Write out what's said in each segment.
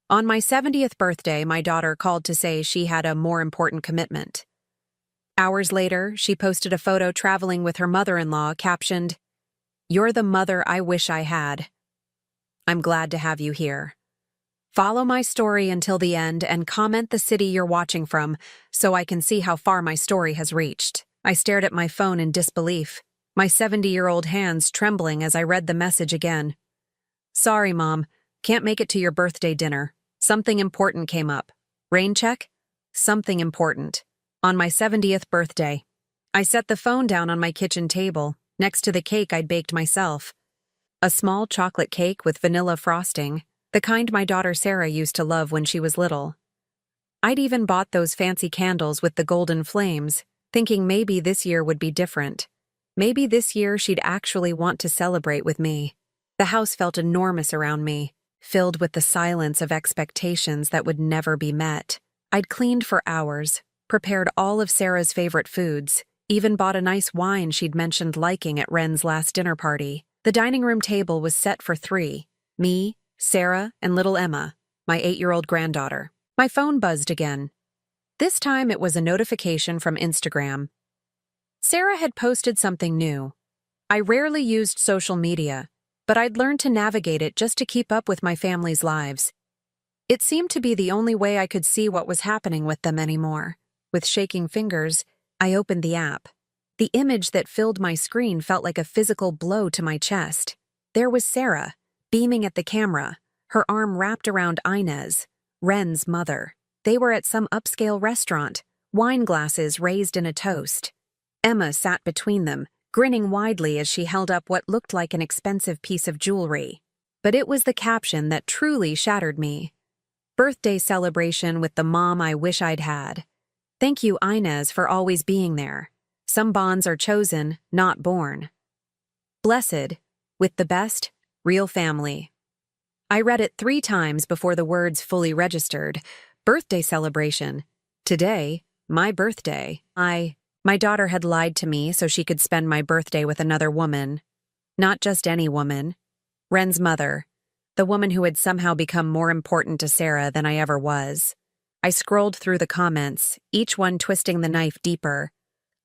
On my 70th birthday, my daughter called to say she had a more important commitment. Hours later, she posted a photo traveling with her mother-in-law captioned, "You're the mother I wish I had. I'm glad to have you here. Follow my story until the end and comment the city you're watching from so I can see how far my story has reached." I stared at my phone in disbelief, my 70-year-old hands trembling as I read the message again. "Sorry, Mom. Can't make it to your birthday dinner. Something important came up. Rain check? Something important. On my 70th birthday." I set the phone down on my kitchen table, next to the cake I'd baked myself. A small chocolate cake with vanilla frosting, the kind my daughter Sarah used to love when she was little. I'd even bought those fancy candles with the golden flames, thinking maybe this year would be different. Maybe this year she'd actually want to celebrate with me. The house felt enormous around me, filled with the silence of expectations that would never be met. I'd cleaned for hours, prepared all of Sarah's favorite foods, even bought a nice wine she'd mentioned liking at Wren's last dinner party. The dining room table was set for 3, me, Sarah, and little Emma, my 8-year-old granddaughter. My phone buzzed again. This time it was a notification from Instagram. Sarah had posted something new. I rarely used social media, but I'd learned to navigate it just to keep up with my family's lives. It seemed to be the only way I could see what was happening with them anymore. With shaking fingers, I opened the app. The image that filled my screen felt like a physical blow to my chest. There was Sarah, beaming at the camera, her arm wrapped around Inez, Wren's mother. They were at some upscale restaurant, wine glasses raised in a toast. Emma sat between them, grinning widely as she held up what looked like an expensive piece of jewelry. But it was the caption that truly shattered me. "Birthday celebration with the mom I wish I'd had. Thank you, Inez, for always being there. Some bonds are chosen, not born. Blessed, with the best, real family." I read it 3 times before the words fully registered. Birthday celebration. Today, my birthday. My daughter had lied to me so she could spend my birthday with another woman. Not just any woman. Wren's mother. The woman who had somehow become more important to Sarah than I ever was. I scrolled through the comments, each one twisting the knife deeper.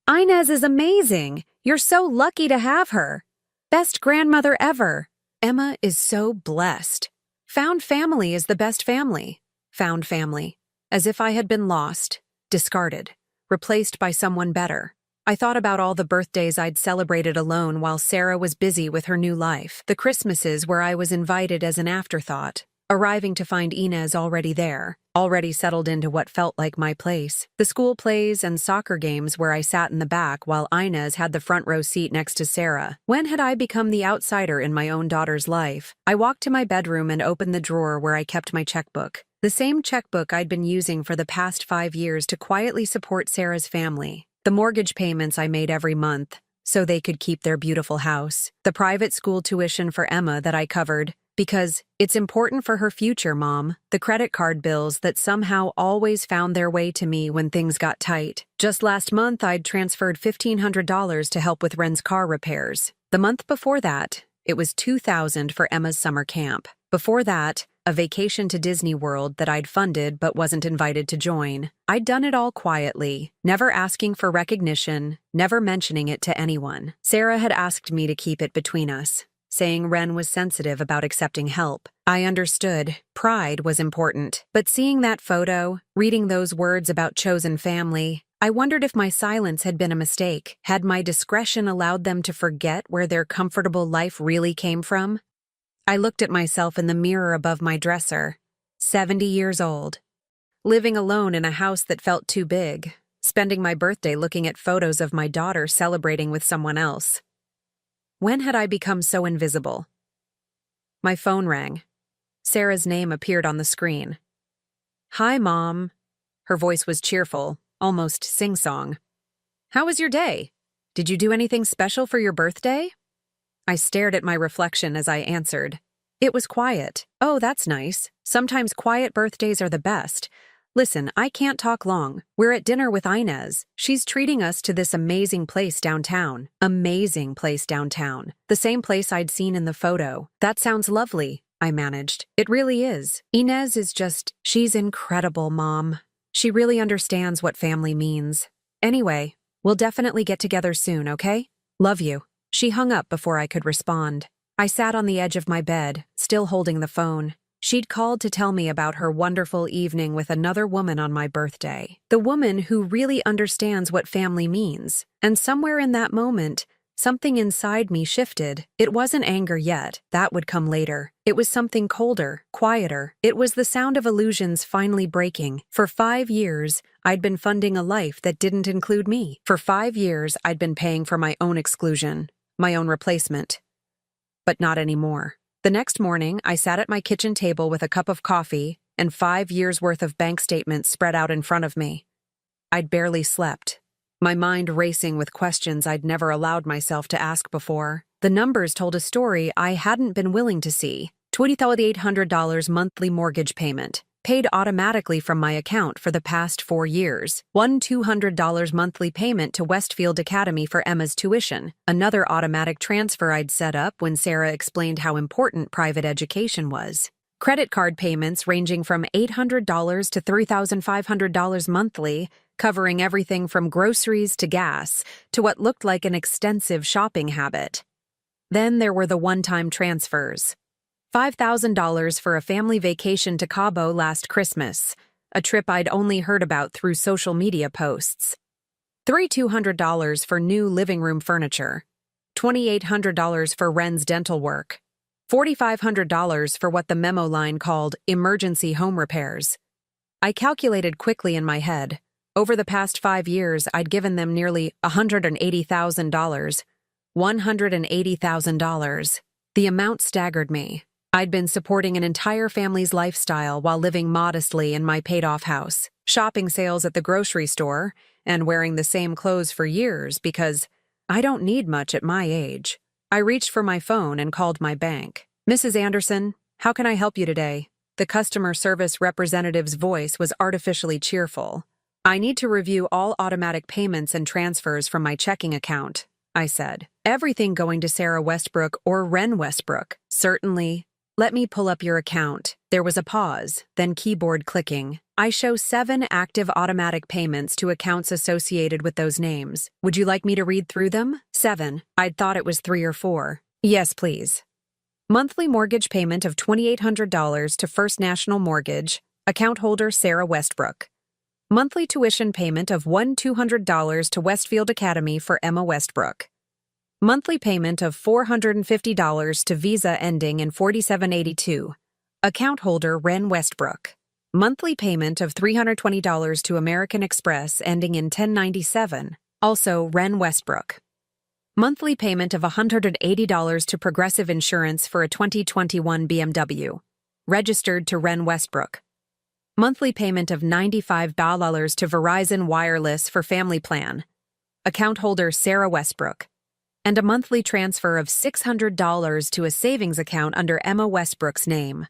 "Inez is amazing! You're so lucky to have her! Best grandmother ever! Emma is so blessed! Found family is the best family. Found family. As if I had been lost, discarded, replaced by someone better." I thought about all the birthdays I'd celebrated alone while Sarah was busy with her new life, the Christmases where I was invited as an afterthought, arriving to find Inez already there, already settled into what felt like my place, the school plays and soccer games where I sat in the back while Inez had the front row seat next to Sarah. When had I become the outsider in my own daughter's life? I walked to my bedroom and opened the drawer where I kept my checkbook. The same checkbook I'd been using for the past 5 years to quietly support Sarah's family. The mortgage payments I made every month, so they could keep their beautiful house. The private school tuition for Emma that I covered, because it's important for her future, Mom. The credit card bills that somehow always found their way to me when things got tight. Just last month, I'd transferred $1,500 to help with Wren's car repairs. The month before that, it was $2,000 for Emma's summer camp. Before that, a vacation to Disney World that I'd funded but wasn't invited to join. I'd done it all quietly, never asking for recognition, never mentioning it to anyone. Sarah had asked me to keep it between us, saying Wren was sensitive about accepting help. I understood. Pride was important. But seeing that photo, reading those words about chosen family, I wondered if my silence had been a mistake. Had my discretion allowed them to forget where their comfortable life really came from? I looked at myself in the mirror above my dresser, 70 years old, living alone in a house that felt too big, spending my birthday looking at photos of my daughter celebrating with someone else. When had I become so invisible? My phone rang. Sarah's name appeared on the screen. "Hi, Mom." Her voice was cheerful, almost sing-song. "How was your day? Did you do anything special for your birthday?" I stared at my reflection as I answered. It was quiet. "Oh, that's nice. Sometimes quiet birthdays are the best. Listen, I can't talk long. We're at dinner with Inez. She's treating us to this amazing place downtown. Amazing place downtown. The same place I'd seen in the photo. That sounds lovely. I managed. It really is. Inez is she's incredible, Mom. She really understands what family means. Anyway, we'll definitely get together soon, okay? Love you. She hung up before I could respond. I sat on the edge of my bed, still holding the phone. She'd called to tell me about her wonderful evening with another woman on my birthday. The woman who really understands what family means. And somewhere in that moment, something inside me shifted. It wasn't anger yet. That would come later. It was something colder, quieter. It was the sound of illusions finally breaking. For 5 years, I'd been funding a life that didn't include me. For 5 years, I'd been paying for my own exclusion, my own replacement. But not anymore. The next morning, I sat at my kitchen table with a cup of coffee and 5 years' worth of bank statements spread out in front of me. I'd barely slept, my mind racing with questions I'd never allowed myself to ask before. The numbers told a story I hadn't been willing to see. $20,800 monthly mortgage payment, paid automatically from my account for the past 4 years. One $200 monthly payment to Westfield Academy for Emma's tuition. Another automatic transfer I'd set up when Sarah explained how important private education was. Credit card payments ranging from $800 to $3,500 monthly, covering everything from groceries to gas to what looked like an extensive shopping habit. Then there were the one-time transfers. $5,000 for a family vacation to Cabo last Christmas, a trip I'd only heard about through social media posts. $3,200 for new living room furniture. $2,800 for Ren's dental work. $4,500 for what the memo line called emergency home repairs. I calculated quickly in my head. Over the past 5 years, I'd given them nearly $180,000. $180,000. The amount staggered me. I'd been supporting an entire family's lifestyle while living modestly in my paid-off house, shopping sales at the grocery store, and wearing the same clothes for years because I don't need much at my age. I reached for my phone and called my bank. "Mrs. Anderson, how can I help you today?" The customer service representative's voice was artificially cheerful. "I need to review all automatic payments and transfers from my checking account," I said. "Everything going to Sarah Westbrook or Ren Westbrook." "Certainly. Let me pull up your account." There was a pause, then keyboard clicking. "I show 7 active automatic payments to accounts associated with those names. Would you like me to read through them?" 7. I'd thought it was 3 or 4. "Yes, please." Monthly mortgage payment of $2,800 to First National Mortgage, account holder Sarah Westbrook. Monthly tuition payment of $1,200 to Westfield Academy for Emma Westbrook. Monthly payment of $450 to Visa ending in 4782. Account holder Ren Westbrook. Monthly payment of $320 to American Express ending in 1097. Also Ren Westbrook. Monthly payment of $180 to Progressive Insurance for a 2021 BMW. Registered to Ren Westbrook. Monthly payment of $95 to Verizon Wireless for Family Plan. Account holder Sarah Westbrook. And a monthly transfer of $600 to a savings account under Emma Westbrook's name.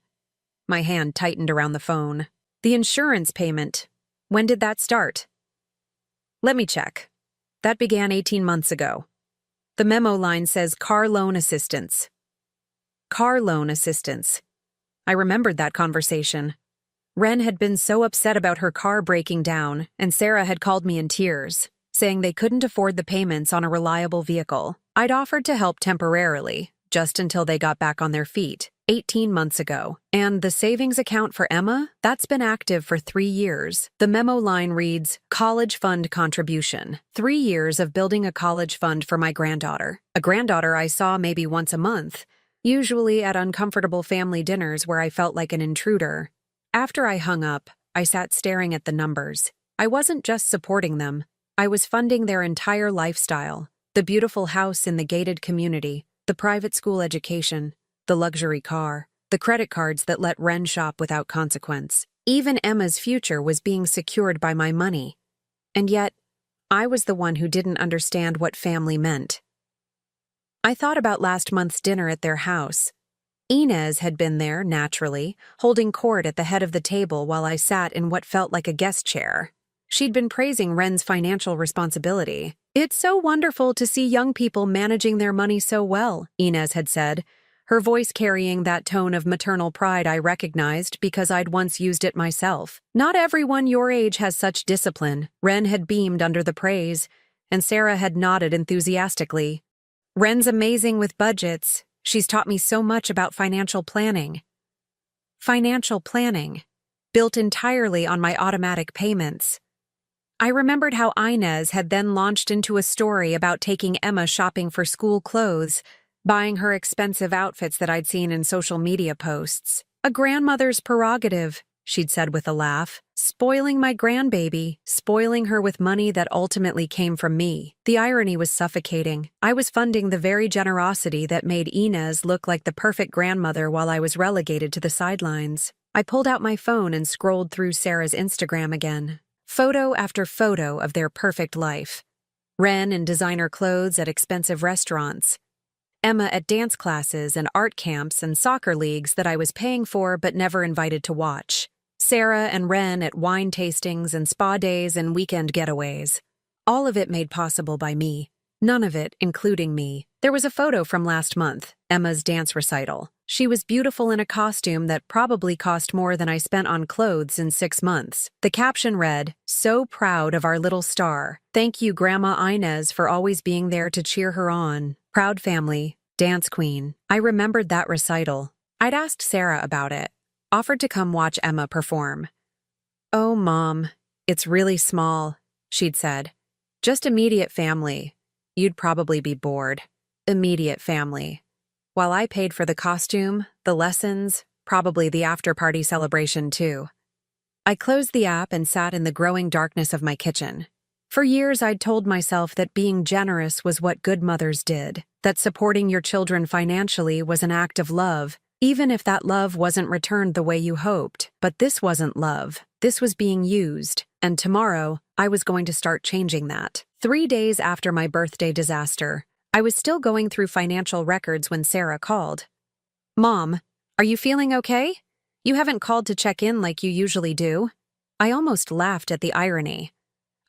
My hand tightened around the phone. The insurance payment. When did that start? Let me check. That began 18 months ago. The memo line says car loan assistance. Car loan assistance. I remembered that conversation. Ren had been so upset about her car breaking down, and Sarah had called me in tears, saying they couldn't afford the payments on a reliable vehicle. I'd offered to help temporarily, just until they got back on their feet, 18 months ago. And the savings account for Emma? That's been active for 3 years. The memo line reads, college fund contribution. 3 years of building a college fund for my granddaughter. A granddaughter I saw maybe once a month, usually at uncomfortable family dinners where I felt like an intruder. After I hung up, I sat staring at the numbers. I wasn't just supporting them. I was funding their entire lifestyle. The beautiful house in the gated community, the private school education, the luxury car, the credit cards that let Ren shop without consequence. Even Emma's future was being secured by my money. And yet, I was the one who didn't understand what family meant. I thought about last month's dinner at their house. Inez had been there, naturally, holding court at the head of the table while I sat in what felt like a guest chair. She'd been praising Ren's financial responsibility. "It's so wonderful to see young people managing their money so well," Inez had said, her voice carrying that tone of maternal pride I recognized because I'd once used it myself. "Not everyone your age has such discipline." Wren had beamed under the praise, and Sarah had nodded enthusiastically. "Wren's amazing with budgets. She's taught me so much about financial planning." Financial planning, built entirely on my automatic payments. I remembered how Inez had then launched into a story about taking Emma shopping for school clothes, buying her expensive outfits that I'd seen in social media posts. "A grandmother's prerogative," she'd said with a laugh. "Spoiling my grandbaby, spoiling her with money that ultimately came from me." The irony was suffocating. I was funding the very generosity that made Inez look like the perfect grandmother while I was relegated to the sidelines. I pulled out my phone and scrolled through Sarah's Instagram again. Photo after photo of their perfect life. Wren in designer clothes at expensive restaurants. Emma at dance classes and art camps and soccer leagues that I was paying for but never invited to watch. Sarah and Wren at wine tastings and spa days and weekend getaways. All of it made possible by me. None of it including me. There was a photo from last month, Emma's dance recital. She was beautiful in a costume that probably cost more than I spent on clothes in 6 months. The caption read, "So proud of our little star. Thank you, Grandma Inez, for always being there to cheer her on. Proud family, dance queen." I remembered that recital. I'd asked Sarah about it, offered to come watch Emma perform. "Oh, Mom, it's really small," she'd said. "Just immediate family. You'd probably be bored." Immediate family. While I paid for the costume, the lessons, probably the after-party celebration too. I closed the app and sat in the growing darkness of my kitchen. For years I'd told myself that being generous was what good mothers did, that supporting your children financially was an act of love, even if that love wasn't returned the way you hoped. But this wasn't love. This was being used, and tomorrow I was going to start changing that. 3 days after my birthday disaster, I was still going through financial records when Sarah called. "Mom, are you feeling okay? You haven't called to check in like you usually do." I almost laughed at the irony.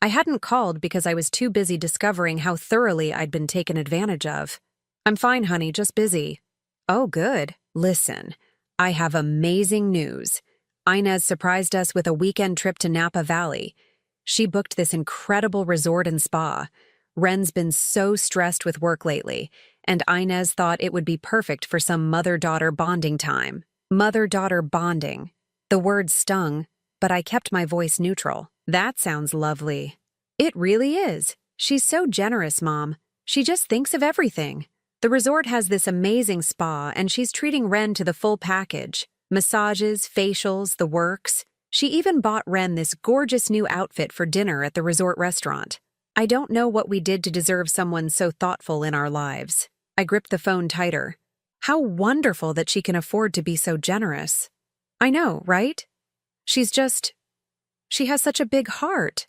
I hadn't called because I was too busy discovering how thoroughly I'd been taken advantage of. "I'm fine, honey, just busy." "Oh, good. Listen, I have amazing news. Inez surprised us with a weekend trip to Napa Valley. She booked this incredible resort and spa. Wren's been so stressed with work lately, and Inez thought it would be perfect for some mother-daughter bonding time." Mother-daughter bonding. The word stung, but I kept my voice neutral. "That sounds lovely." "It really is. She's so generous, Mom. She just thinks of everything. The resort has this amazing spa, and she's treating Wren to the full package. Massages, facials, the works. She even bought Wren this gorgeous new outfit for dinner at the resort restaurant. I don't know what we did to deserve someone so thoughtful in our lives." I gripped the phone tighter. How wonderful that she can afford to be so generous. I know, right? She has such a big heart.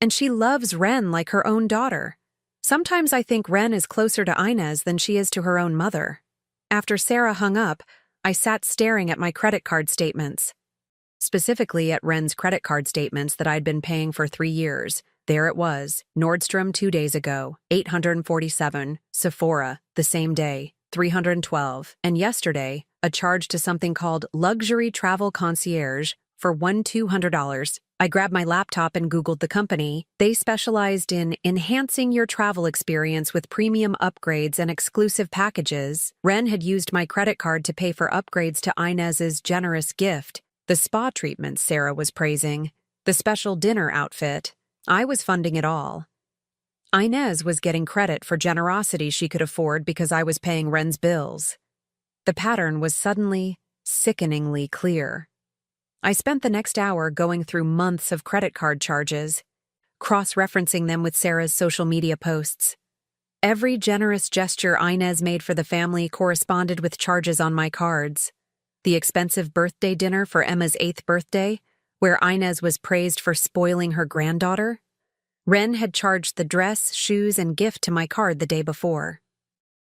And she loves Wren like her own daughter. Sometimes I think Wren is closer to Inez than she is to her own mother. After Sarah hung up, I sat staring at my credit card statements. Specifically at Wren's credit card statements that I'd been paying for 3 years. There it was, Nordstrom 2 days ago, $847, Sephora, the same day, $312, and yesterday, a charge to something called Luxury Travel Concierge for $200. I grabbed my laptop and Googled the company. They specialized in enhancing your travel experience with premium upgrades and exclusive packages. Wren had used my credit card to pay for upgrades to Inez's generous gift, the spa treatment Sarah was praising, the special dinner outfit. I was funding it all. Inez was getting credit for generosity she could afford because I was paying Wren's bills. The pattern was suddenly, sickeningly clear. I spent the next hour going through months of credit card charges, cross-referencing them with Sarah's social media posts. Every generous gesture Inez made for the family corresponded with charges on my cards. The expensive birthday dinner for Emma's 8th birthday, where Inez was praised for spoiling her granddaughter. Wren had charged the dress, shoes, and gift to my card the day before.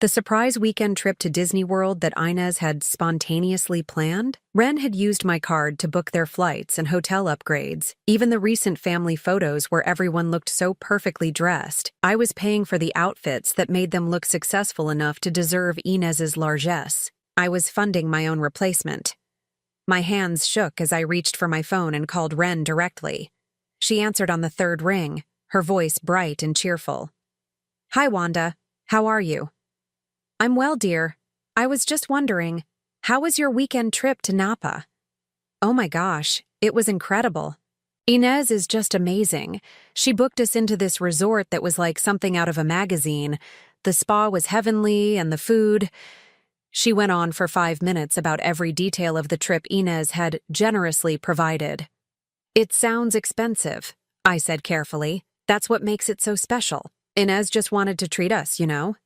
The surprise weekend trip to Disney World that Inez had spontaneously planned, Wren had used my card to book their flights and hotel upgrades. Even the recent family photos where everyone looked so perfectly dressed, I was paying for the outfits that made them look successful enough to deserve Inez's largesse. I was funding my own replacement. My hands shook as I reached for my phone and called Ren directly. She answered on the third ring, her voice bright and cheerful. "Hi, Wanda. How are you?" "I'm well, dear. I was just wondering, how was your weekend trip to Napa?" "Oh my gosh, it was incredible. Inez is just amazing. She booked us into this resort that was like something out of a magazine. The spa was heavenly and the food." She went on for 5 minutes about every detail of the trip Inez had generously provided. "It sounds expensive," I said carefully. "That's what makes it so special. Inez just wanted to treat us, you know?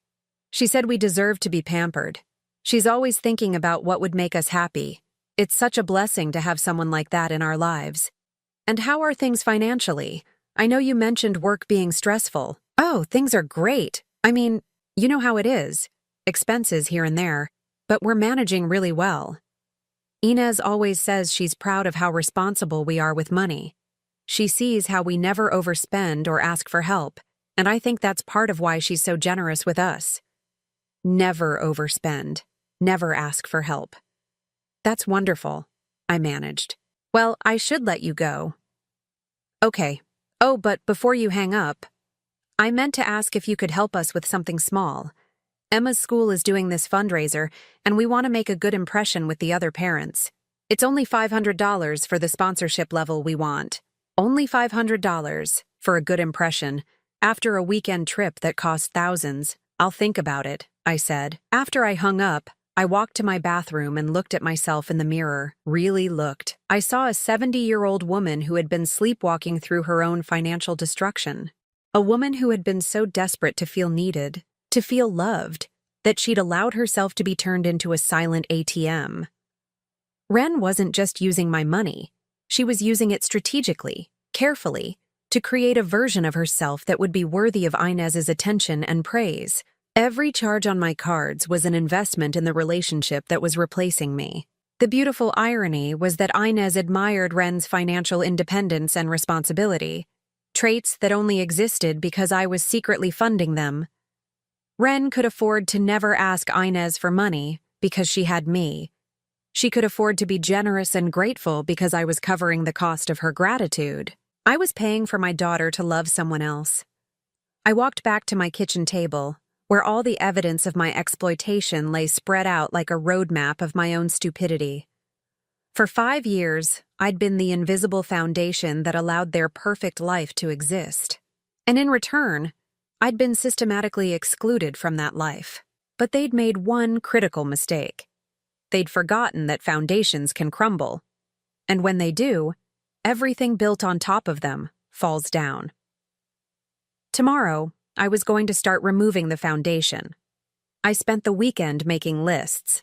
She said we deserved to be pampered. She's always thinking about what would make us happy. It's such a blessing to have someone like that in our lives." "And how are things financially? I know you mentioned work being stressful." "Oh, things are great. I mean, you know how it is. Expenses here and there. But we're managing really well. Inez always says she's proud of how responsible we are with money. She sees how we never overspend or ask for help, and I think that's part of why she's so generous with us. Never overspend. Never ask for help." "That's wonderful," I managed. "Well, I should let you go." "Okay. Oh, but before you hang up, I meant to ask if you could help us with something small. Emma's school is doing this fundraiser, and we want to make a good impression with the other parents. It's only $500 for the sponsorship level we want. Only $500 for a good impression, after a weekend trip that cost thousands. I'll think about it," I said. After I hung up, I walked to my bathroom and looked at myself in the mirror, really looked. I saw a 70-year-old woman who had been sleepwalking through her own financial destruction. A woman who had been so desperate to feel needed, to feel loved, that she'd allowed herself to be turned into a silent ATM. Ren wasn't just using my money. She was using it strategically, carefully, to create a version of herself that would be worthy of Inez's attention and praise. Every charge on my cards was an investment in the relationship that was replacing me. The beautiful irony was that Inez admired Ren's financial independence and responsibility, traits that only existed because I was secretly funding them. Ren could afford to never ask Inez for money because she had me. She could afford to be generous and grateful because I was covering the cost of her gratitude. I was paying for my daughter to love someone else. I walked back to my kitchen table, where all the evidence of my exploitation lay spread out like a roadmap of my own stupidity. For 5 years, I'd been the invisible foundation that allowed their perfect life to exist. And in return, I'd been systematically excluded from that life. But they'd made one critical mistake. They'd forgotten that foundations can crumble. And when they do, everything built on top of them falls down. Tomorrow, I was going to start removing the foundation. I spent the weekend making lists.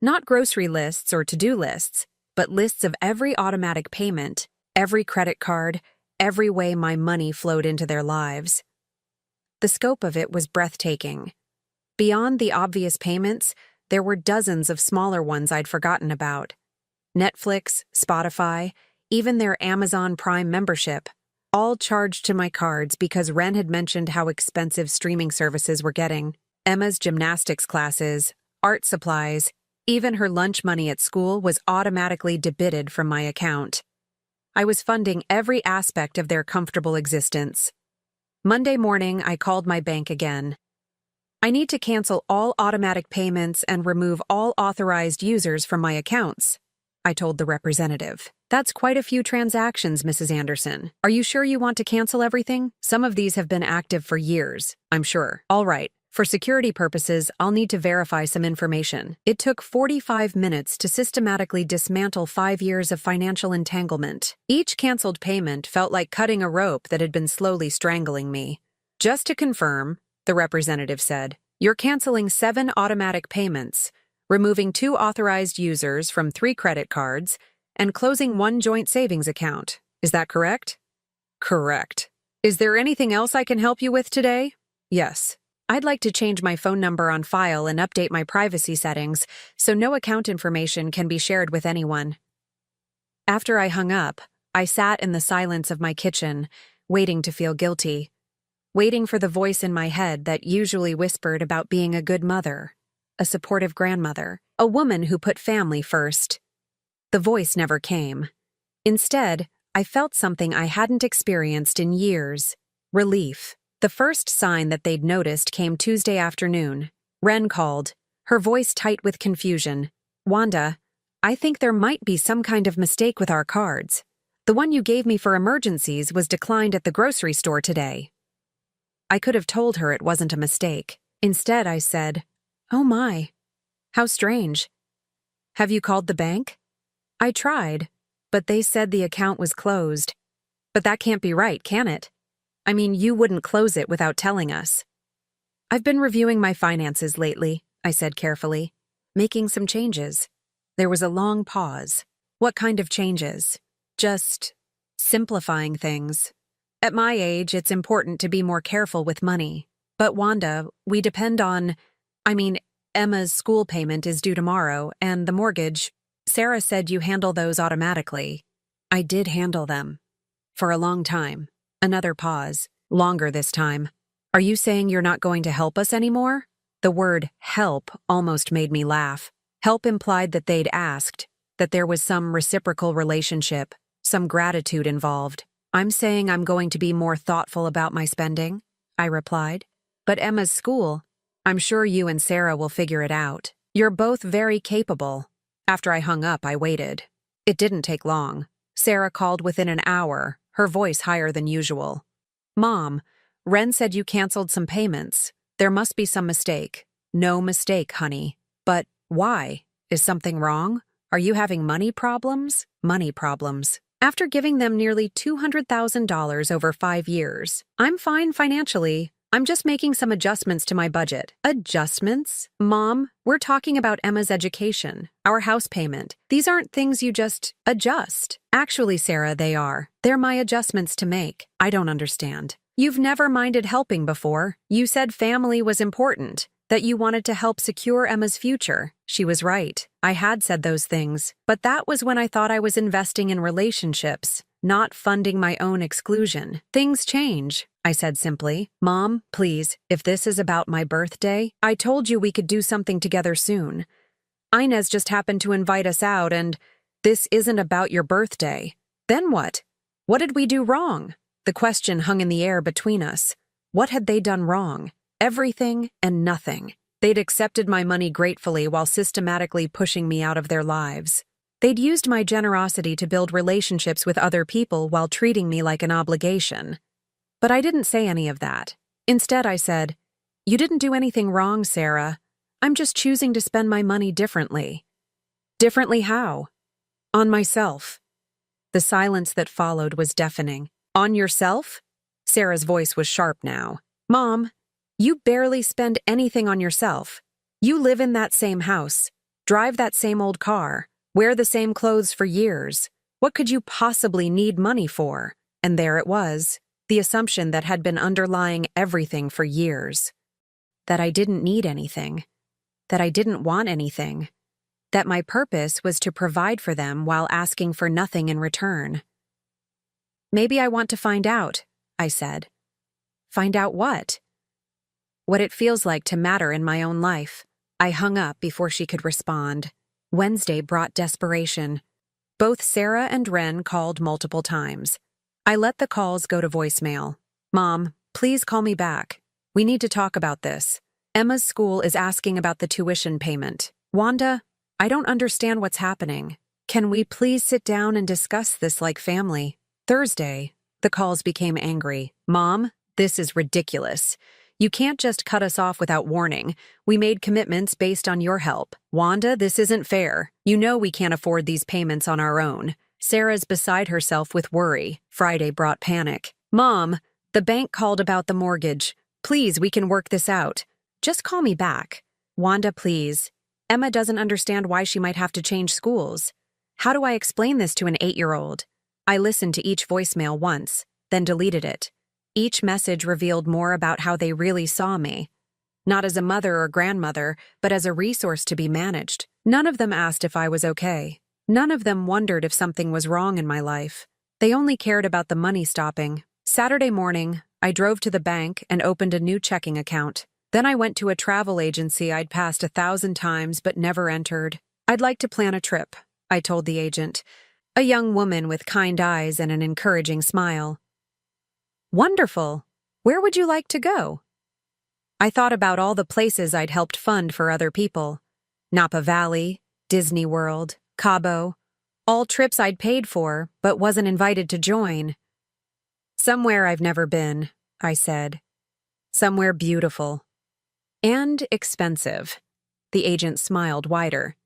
Not grocery lists or to-do lists, but lists of every automatic payment, every credit card, every way my money flowed into their lives. The scope of it was breathtaking. Beyond the obvious payments, there were dozens of smaller ones I'd forgotten about. Netflix, Spotify, even their Amazon Prime membership, all charged to my cards because Ren had mentioned how expensive streaming services were getting. Emma's gymnastics classes, art supplies, even her lunch money at school was automatically debited from my account. I was funding every aspect of their comfortable existence. Monday morning, I called my bank again. "I need to cancel all automatic payments and remove all authorized users from my accounts," I told the representative. "That's quite a few transactions, Mrs. Anderson. Are you sure you want to cancel everything? Some of these have been active for years, I'm sure." "All right. For security purposes, I'll need to verify some information." It took 45 minutes to systematically dismantle 5 years of financial entanglement. Each canceled payment felt like cutting a rope that had been slowly strangling me. "Just to confirm," the representative said, "you're canceling 7 automatic payments, removing 2 authorized users from 3 credit cards, and closing 1 joint savings account. Is that correct?" "Correct. Is there anything else I can help you with today?" "Yes. I'd like to change my phone number on file and update my privacy settings so no account information can be shared with anyone." After I hung up, I sat in the silence of my kitchen, waiting to feel guilty, waiting for the voice in my head that usually whispered about being a good mother, a supportive grandmother, A woman who put family first. The voice never came. Instead, I felt something I hadn't experienced in years. Relief. The first sign that they'd noticed came Tuesday afternoon. Ren called, her voice tight with confusion. "Wanda, I think there might be some kind of mistake with our cards. The one you gave me for emergencies was declined at the grocery store today." I could have told her it wasn't a mistake. Instead, I said, "Oh my, how strange. Have you called the bank?" "I tried, but they said the account was closed." "But that can't be right, can it? I mean, you wouldn't close it without telling us." "I've been reviewing my finances lately," I said carefully, "making some changes." There was a long pause. "What kind of changes?" "Just simplifying things. At my age, it's important to be more careful with money. But Wanda, we depend on, Emma's school payment is due tomorrow, and the mortgage. Sarah said you handle those automatically." "I did handle them. For a long time." Another pause, longer this time. "Are you saying you're not going to help us anymore?" The word help almost made me laugh. Help implied that they'd asked, that there was some reciprocal relationship, some gratitude involved. "I'm saying I'm going to be more thoughtful about my spending," I replied. "But Emma's school, I'm sure you and Sarah will figure it out. You're both very capable." After I hung up, I waited. It didn't take long. Sarah called within an hour, her voice higher than usual. "Mom, Ren said you canceled some payments. There must be some mistake." "No mistake, honey. But why? Is something wrong? Are you having money problems?" "Money problems. After giving them nearly $200,000 over 5 years. I'm fine financially. I'm just making some adjustments to my budget." "Adjustments? Mom, we're talking about Emma's education, our house payment. These aren't things you just adjust." "Actually, Sarah, they are. They're my adjustments to make." "I don't understand. You've never minded helping before. You said family was important, that you wanted to help secure Emma's future." She was right. I had said those things, but that was when I thought I was investing in relationships, not funding my own exclusion. "Things change," I said simply. "Mom, please, if this is about my birthday, I told you we could do something together soon. Inez just happened to invite us out and this isn't about your birthday." "Then what? What did we do wrong?" The question hung in the air between us. What had they done wrong? Everything and nothing. They'd accepted my money gratefully while systematically pushing me out of their lives. They'd used my generosity to build relationships with other people while treating me like an obligation. But I didn't say any of that. Instead, I said, "You didn't do anything wrong, Sarah. I'm just choosing to spend my money differently." "Differently how?" "On myself." The silence that followed was deafening. "On yourself?" Sarah's voice was sharp now. "Mom, you barely spend anything on yourself. You live in that same house, drive that same old car, wear the same clothes for years. What could you possibly need money for?" And there it was, the assumption that had been underlying everything for years. That I didn't need anything. That I didn't want anything. That my purpose was to provide for them while asking for nothing in return. "Maybe I want to find out," I said. "Find out what?" "What it feels like to matter in my own life." I hung up before she could respond. Wednesday brought desperation. Both Sarah and Ren called multiple times. I let the calls go to voicemail. "Mom, please call me back. We need to talk about this. Emma's school is asking about the tuition payment. Wanda, I don't understand what's happening. Can we please sit down and discuss this like family?" Thursday, the calls became angry. "Mom, this is ridiculous. You can't just cut us off without warning. We made commitments based on your help. Wanda, this isn't fair. You know we can't afford these payments on our own." Sarah's beside herself with worry. Friday brought panic. "Mom, the bank called about the mortgage. Please, we can work this out. Just call me back." "Wanda, please. Emma doesn't understand why she might have to change schools. How do I explain this to an 8-year-old? I listened to each voicemail once, then deleted it. Each message revealed more about how they really saw me. Not as a mother or grandmother, but as a resource to be managed. None of them asked if I was okay. None of them wondered if something was wrong in my life. They only cared about the money stopping. Saturday morning, I drove to the bank and opened a new checking account. Then I went to a travel agency I'd passed 1,000 times but never entered. I'd like to plan a trip, I told the agent, a young woman with kind eyes and an encouraging smile. Wonderful! Where would you like to go? I thought about all the places I'd helped fund for other people. Napa Valley, Disney World, Cabo, all trips I'd paid for but wasn't invited to join. Somewhere I've never been, I said. Somewhere beautiful. And expensive. The agent smiled wider.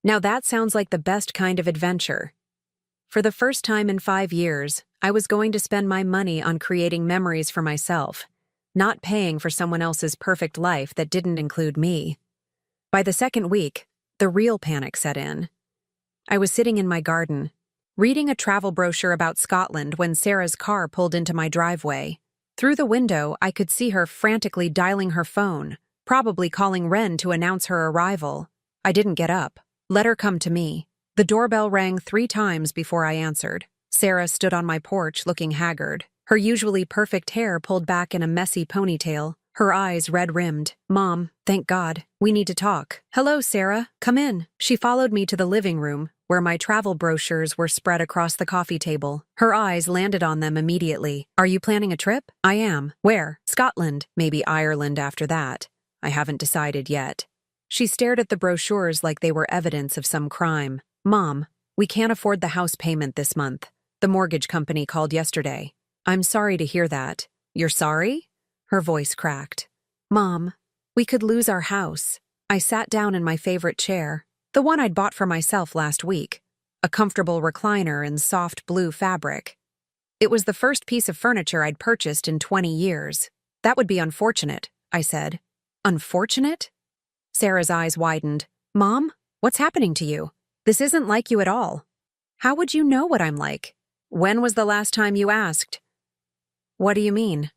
Now that sounds like the best kind of adventure. For the first time in 5 years, I was going to spend my money on creating memories for myself, not paying for someone else's perfect life that didn't include me. By the second week, the real panic set in. I was sitting in my garden, reading a travel brochure about Scotland when Sarah's car pulled into my driveway. Through the window, I could see her frantically dialing her phone, probably calling Wren to announce her arrival. I didn't get up. Let her come to me. The doorbell rang 3 times before I answered. Sarah stood on my porch looking haggard, her usually perfect hair pulled back in a messy ponytail, her eyes red-rimmed. Mom, thank God, we need to talk. Hello, Sarah, come in. She followed me to the living room, where my travel brochures were spread across the coffee table. Her eyes landed on them immediately. Are you planning a trip? I am. Where? Scotland, maybe Ireland after that. I haven't decided yet. She stared at the brochures like they were evidence of some crime. Mom, we can't afford the house payment this month. The mortgage company called yesterday. I'm sorry to hear that. You're sorry? Her voice cracked. Mom, we could lose our house. I sat down in my favorite chair, the one I'd bought for myself last week, a comfortable recliner in soft blue fabric. It was the first piece of furniture I'd purchased in 20 years. That would be unfortunate, I said. Unfortunate? Sarah's eyes widened. Mom, what's happening to you? This isn't like you at all. How would you know what I'm like? When was the last time you asked? What do you mean?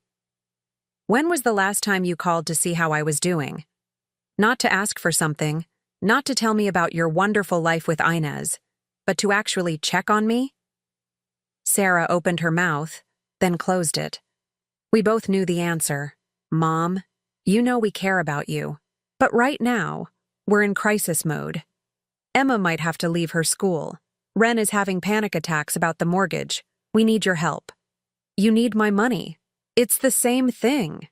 When was the last time you called to see how I was doing? Not to ask for something, not to tell me about your wonderful life with Inez, but to actually check on me? Sarah opened her mouth, then closed it. We both knew the answer. Mom, you know we care about you. But right now, we're in crisis mode. Emma might have to leave her school. Wren is having panic attacks about the mortgage. We need your help. You need my money. It's the same thing.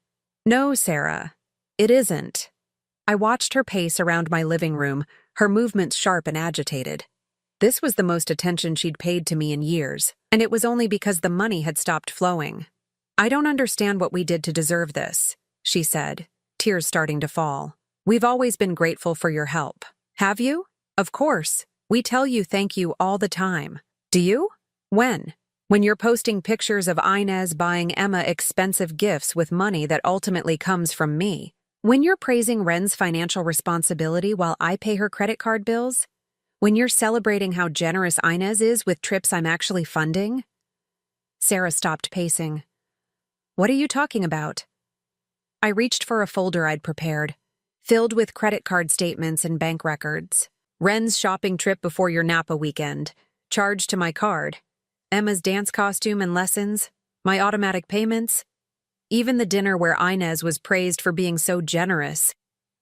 No, Sarah, it isn't. I watched her pace around my living room, her movements sharp and agitated. This was the most attention she'd paid to me in years, and it was only because the money had stopped flowing. I don't understand what we did to deserve this, she said, tears starting to fall. We've always been grateful for your help. Have you? Of course. We tell you thank you all the time. Do you? When? When you're posting pictures of Inez buying Emma expensive gifts with money that ultimately comes from me. When you're praising Wren's financial responsibility while I pay her credit card bills. When you're celebrating how generous Inez is with trips I'm actually funding. Sarah stopped pacing. What are you talking about? I reached for a folder I'd prepared, filled with credit card statements and bank records. Wren's shopping trip before your Napa weekend, charged to my card. Emma's dance costume and lessons, my automatic payments. Even the dinner where Inez was praised for being so generous.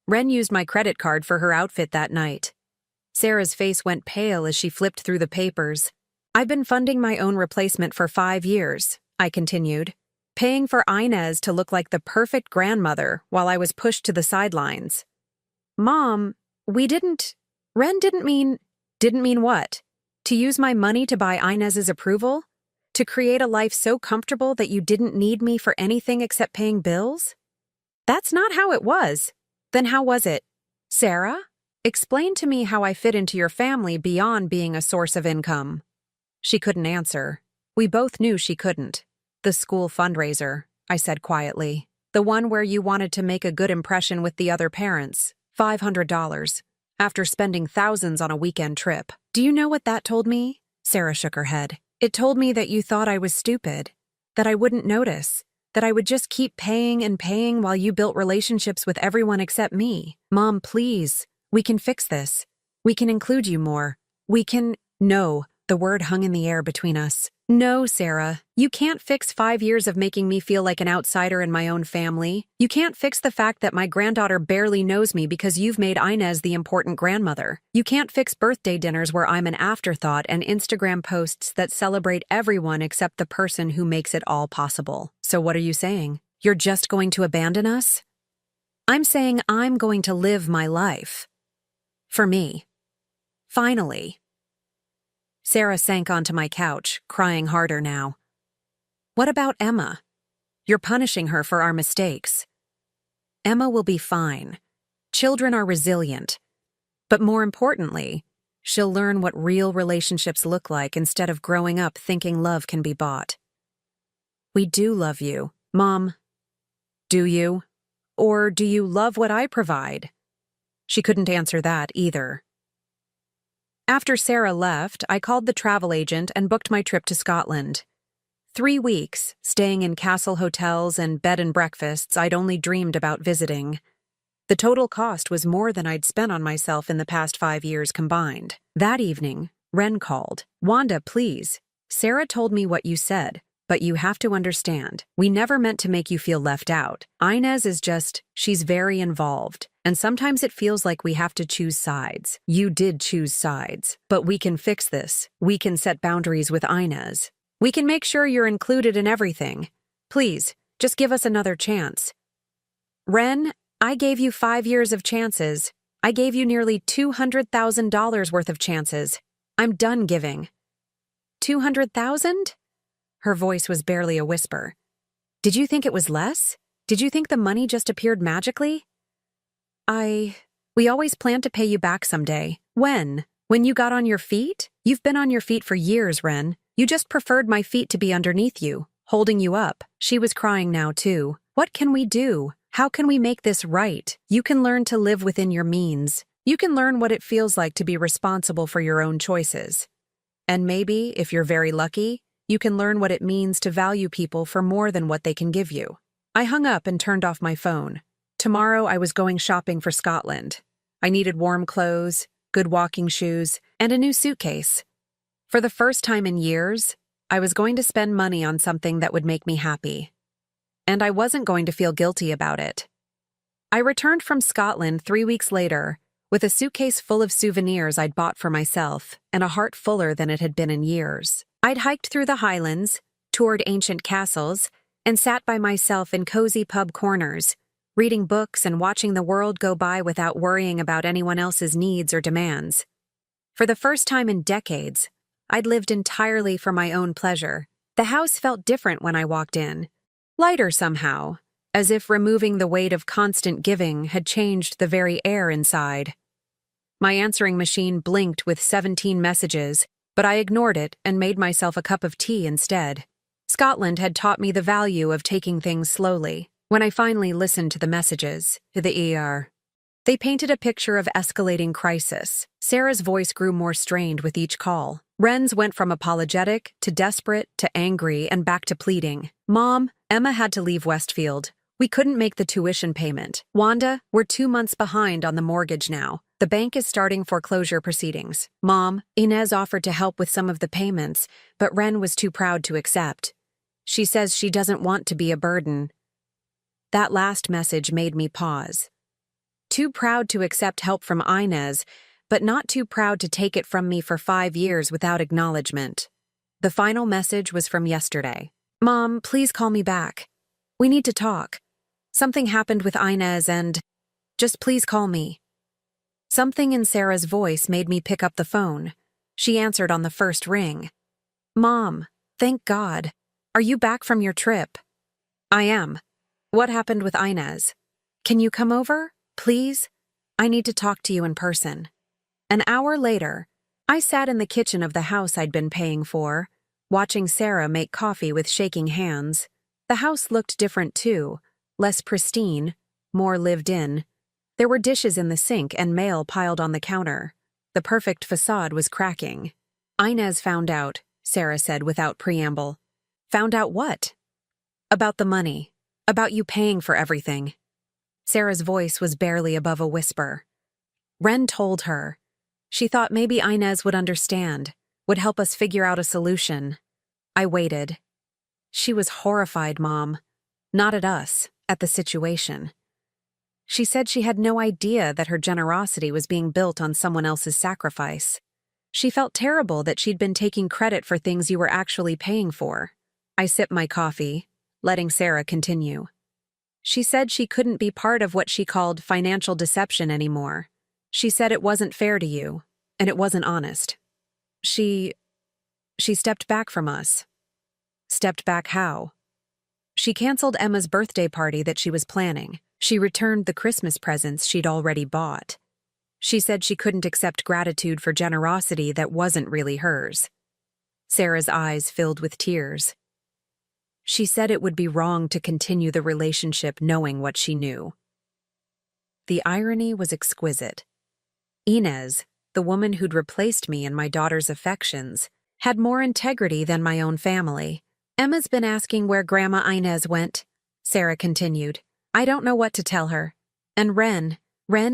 Wren used my credit card for her outfit that night. Sarah's face went pale as she flipped through the papers. I've been funding my own replacement for 5 years, I continued, paying for Inez to look like the perfect grandmother while I was pushed to the sidelines. Mom, Wren didn't mean what? To use my money to buy Inez's approval? To create a life so comfortable that you didn't need me for anything except paying bills? That's not how it was. Then how was it? Sarah, explain to me how I fit into your family beyond being a source of income. She couldn't answer. We both knew she couldn't. The school fundraiser, I said quietly. The one where you wanted to make a good impression with the other parents. $500. After spending thousands on a weekend trip. Do you know what that told me? Sarah shook her head. It told me that you thought I was stupid, that I wouldn't notice, that I would just keep paying and paying while you built relationships with everyone except me. Mom, please, we can fix this. We can include you more. We can— No, the word hung in the air between us. No, Sarah, you can't fix 5 years of making me feel like an outsider in my own family. You can't fix the fact that my granddaughter barely knows me because you've made Inez the important grandmother. You can't fix birthday dinners where I'm an afterthought and Instagram posts that celebrate everyone except the person who makes it all possible. So what are you saying? You're just going to abandon us? I'm saying I'm going to live my life. For me. Finally. Sarah sank onto my couch, crying harder now. What about Emma? You're punishing her for our mistakes. Emma will be fine. Children are resilient. But more importantly, she'll learn what real relationships look like instead of growing up thinking love can be bought. We do love you, Mom. Do you? Or do you love what I provide? She couldn't answer that either. After Sarah left, I called the travel agent and booked my trip to Scotland. 3 weeks, staying in castle hotels and bed and breakfasts I'd only dreamed about visiting. The total cost was more than I'd spent on myself in the past 5 years combined. That evening, Ren called. Wanda, please. Sarah told me what you said, but you have to understand, we never meant to make you feel left out. Inez is she's very involved. And sometimes it feels like we have to choose sides. You did choose sides. But we can fix this. We can set boundaries with Inez. We can make sure you're included in everything. Please, just give us another chance. Ren, I gave you 5 years of chances. I gave you nearly $200,000 worth of chances. I'm done giving. 200,000? Her voice was barely a whisper. Did you think it was less? Did you think the money just appeared magically? We always planned to pay you back someday. When? When you got on your feet? You've been on your feet for years, Ren. You just preferred my feet to be underneath you, holding you up. She was crying now, too. What can we do? How can we make this right? You can learn to live within your means. You can learn what it feels like to be responsible for your own choices. And maybe, if you're very lucky, you can learn what it means to value people for more than what they can give you. I hung up and turned off my phone. Tomorrow I was going shopping for Scotland. I needed warm clothes, good walking shoes, and a new suitcase. For the first time in years, I was going to spend money on something that would make me happy. And I wasn't going to feel guilty about it. I returned from Scotland 3 weeks later, with a suitcase full of souvenirs I'd bought for myself and a heart fuller than it had been in years. I'd hiked through the Highlands, toured ancient castles, and sat by myself in cozy pub corners, reading books and watching the world go by without worrying about anyone else's needs or demands. For the first time in decades, I'd lived entirely for my own pleasure. The house felt different when I walked in, lighter somehow, as if removing the weight of constant giving had changed the very air inside. My answering machine blinked with 17 messages, but I ignored it and made myself a cup of tea instead. Scotland had taught me the value of taking things slowly. When I finally listened to the messages, they painted a picture of escalating crisis. Sarah's voice grew more strained with each call. Ren's went from apologetic to desperate to angry and back to pleading. Mom, Emma had to leave Westfield. We couldn't make the tuition payment. Wanda, we're 2 months behind on the mortgage now. The bank is starting foreclosure proceedings. Mom, Inez offered to help with some of the payments, but Ren was too proud to accept. She says she doesn't want to be a burden. That last message made me pause. Too proud to accept help from Inez, but not too proud to take it from me for 5 years without acknowledgement. The final message was from yesterday. Mom, please call me back. We need to talk. Something happened with Inez and just please call me. Something in Sarah's voice made me pick up the phone. She answered on the first ring. Mom, thank God. Are you back from your trip? I am. What happened with Inez? Can you come over, please? I need to talk to you in person. An hour later, I sat in the kitchen of the house I'd been paying for, watching Sarah make coffee with shaking hands. The house looked different too, less pristine, more lived in. There were dishes in the sink and mail piled on the counter. The perfect facade was cracking. Inez found out, Sarah said without preamble. Found out what? About the money. About you paying for everything. Sarah's voice was barely above a whisper. Ren told her. She thought maybe Inez would understand, would help us figure out a solution. I waited. She was horrified, Mom. Not at us, at the situation. She said she had no idea that her generosity was being built on someone else's sacrifice. She felt terrible that she'd been taking credit for things you were actually paying for. I sipped my coffee, letting Sarah continue. She said she couldn't be part of what she called financial deception anymore. She said it wasn't fair to you, and it wasn't honest. She stepped back from us. Stepped back how? She canceled Emma's birthday party that she was planning. She returned the Christmas presents she'd already bought. She said she couldn't accept gratitude for generosity that wasn't really hers. Sarah's eyes filled with tears. She said it would be wrong to continue the relationship knowing what she knew. The irony was exquisite. Inez, the woman who'd replaced me in my daughter's affections, had more integrity than my own family. Emma's been asking where Grandma Inez went, Sarah continued. I don't know what to tell her. And Ren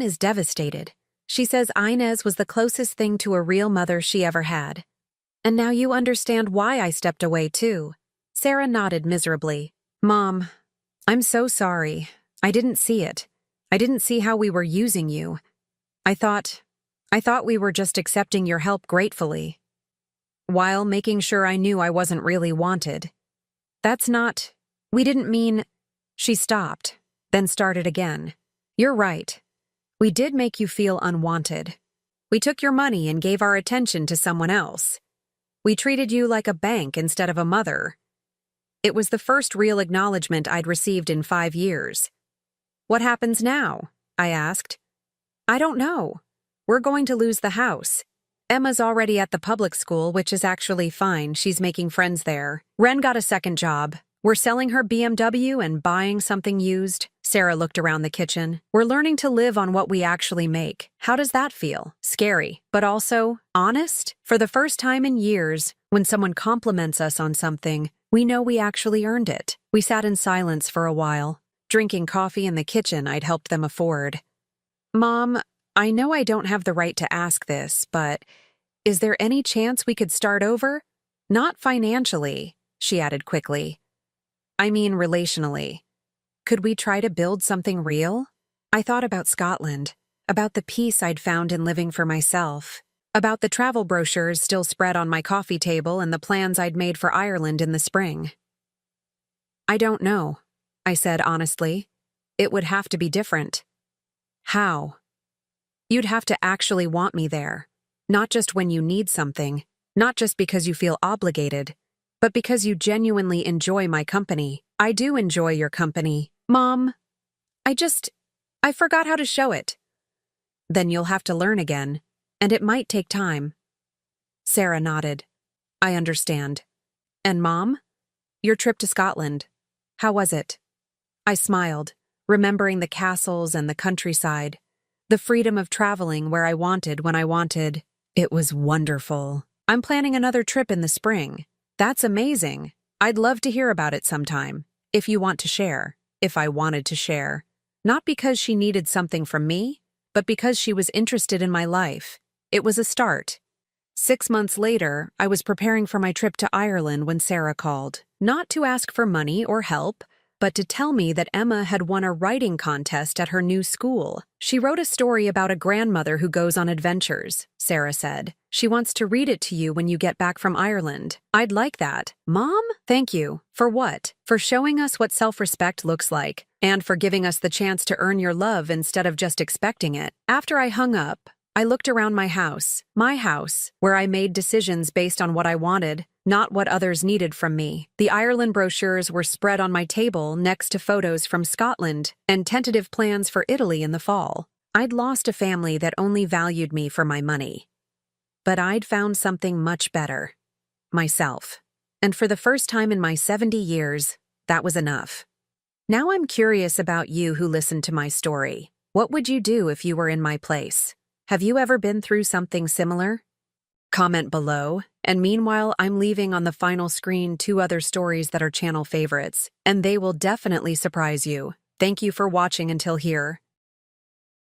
is devastated. She says Inez was the closest thing to a real mother she ever had. And now you understand why I stepped away too. Sarah nodded miserably. Mom, I'm so sorry. I didn't see it. I didn't see how we were using you. I thought we were just accepting your help gratefully, while making sure I knew I wasn't really wanted. We didn't mean. She stopped, then started again. You're right. We did make you feel unwanted. We took your money and gave our attention to someone else. We treated you like a bank instead of a mother. It was the first real acknowledgement I'd received in 5 years. What happens now? I asked. I don't know. We're going to lose the house. Emma's already at the public school, which is actually fine. She's making friends there. Ren got a second job. We're selling her BMW and buying something used. Sarah looked around the kitchen. We're learning to live on what we actually make. How does that feel? Scary, but also honest? For the first time in years, when someone compliments us on something, we know we actually earned it. We sat in silence for a while, drinking coffee in the kitchen I'd helped them afford. Mom, I know I don't have the right to ask this, but is there any chance we could start over? Not financially, she added quickly. I mean relationally. Could we try to build something real? I thought about Scotland, about the peace I'd found in living for myself, about the travel brochures still spread on my coffee table and the plans I'd made for Ireland in the spring. I don't know, I said honestly. It would have to be different. How? You'd have to actually want me there, not just when you need something, not just because you feel obligated, but because you genuinely enjoy my company. I do enjoy your company. Mom, I forgot how to show it. Then you'll have to learn again, and it might take time. Sarah nodded. I understand. And Mom? Your trip to Scotland. How was it? I smiled, remembering the castles and the countryside, the freedom of traveling where I wanted when I wanted. It was wonderful. I'm planning another trip in the spring. That's amazing. I'd love to hear about it sometime. If you want to share, if I wanted to share. Not because she needed something from me, but because she was interested in my life. It was a start. 6 months later, I was preparing for my trip to Ireland when Sarah called, not to ask for money or help, but to tell me that Emma had won a writing contest at her new school. She wrote a story about a grandmother who goes on adventures, Sarah said. She wants to read it to you when you get back from Ireland. I'd like that. Mom? Thank you. For what? For showing us what self-respect looks like, and for giving us the chance to earn your love instead of just expecting it. After I hung up, I looked around my house, where I made decisions based on what I wanted, not what others needed from me. The Ireland brochures were spread on my table next to photos from Scotland and tentative plans for Italy in the fall. I'd lost a family that only valued me for my money. But I'd found something much better. Myself. And for the first time in my 70 years, that was enough. Now I'm curious about you who listened to my story. What would you do if you were in my place? Have you ever been through something similar? Comment below, and meanwhile I'm leaving on the final screen 2 other stories that are channel favorites, and they will definitely surprise you. Thank you for watching until here.